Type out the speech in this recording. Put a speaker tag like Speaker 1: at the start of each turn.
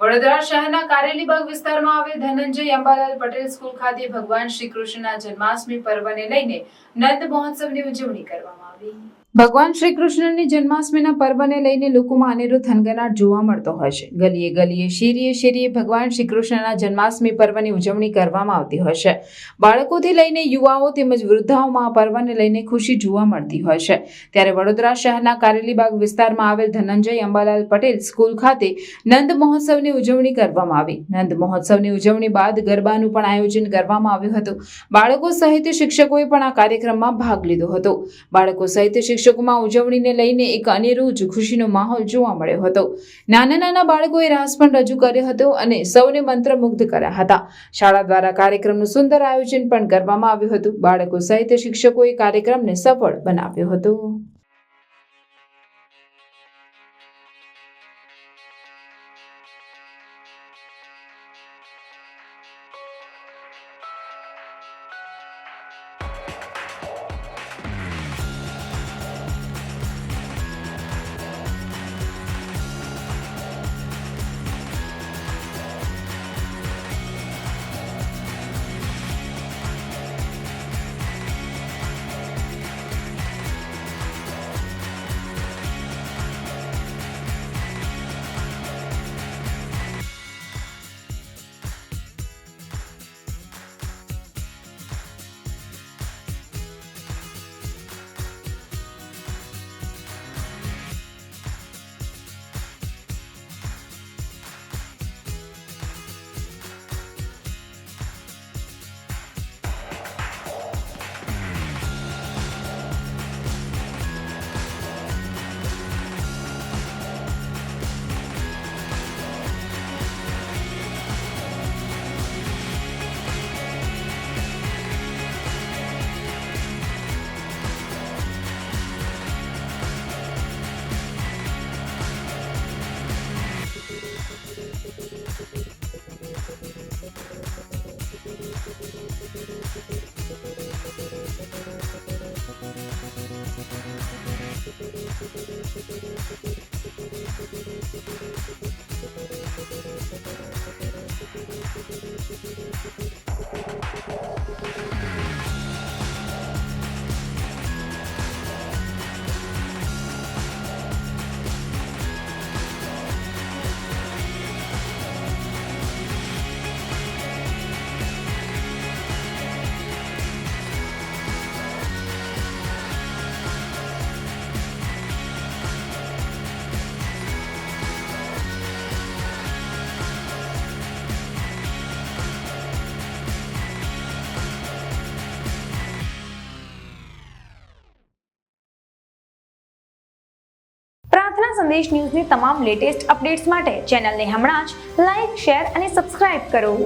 Speaker 1: વડોદરા શહેરના કારેલીબાગ વિસ્તારમાં આવેલ ધનંજય અંબાલાલ પટેલ સ્કૂલ ખાતે ભગવાન શ્રી કૃષ્ણના જન્માષ્ટમી પર્વને લઈને નંદ મહોત્સવની ઉજવણી કરવામાં આવી। ભગવાન શ્રી કૃષ્ણની જન્માષ્ટમીના પર્વને લઈને લોકોમાં અનેરો થનગનાટ જોવા મળતો હોય છે। ગલીએ ગલીએ શેરીએ શેરીએ ભગવાન શ્રી કૃષ્ણના જન્માષ્ટમી પર્વની ઉજવણી કરવામાં આવતી હોય છે। બાળકોથી લઈને યુવાઓ તેમજ વૃદ્ધાઓમાં આ પર્વને લઈને ખુશી જોવા મળતી હોય છે। ત્યારે વડોદરા શહેરના કારેલીબાગ વિસ્તારમાં આવેલ ધનંજય અંબાલાલ પટેલ સ્કૂલ ખાતે નંદ મહોત્સવની ઉજવણી કરવામાં આવી। નંદ મહોત્સવની ઉજવણી બાદ ગરબાનું પણ આયોજન કરવામાં આવ્યું હતું। બાળકો સહિત શિક્ષકોએ પણ આ કાર્યક્રમમાં ભાગ લીધો હતો। બાળકો સહિત શિક્ષકોમાં ઉજવણીને લઈને એક અનેરો જ ખુશીનો માહોલ જોવા મળ્યો હતો। નાના નાના બાળકોએ રાસ પણ રજૂ કર્યો હતો અને સૌને મંત્રમુગ્ધ કર્યા હતા। શાળા દ્વારા કાર્યક્રમનું સુંદર આયોજન પણ કરવામાં આવ્યું હતું। બાળકો સહિત શિક્ષકોએ કાર્યક્રમને સફળ બનાવ્યો હતો।
Speaker 2: પ્રાર્થના સંદેશ ન્યૂઝની તમામ લેટેસ્ટ અપડેટ્સ માટે ચેનલને હમણાં જ લાઇક, શેર અને સબસ્ક્રાઇબ કરો।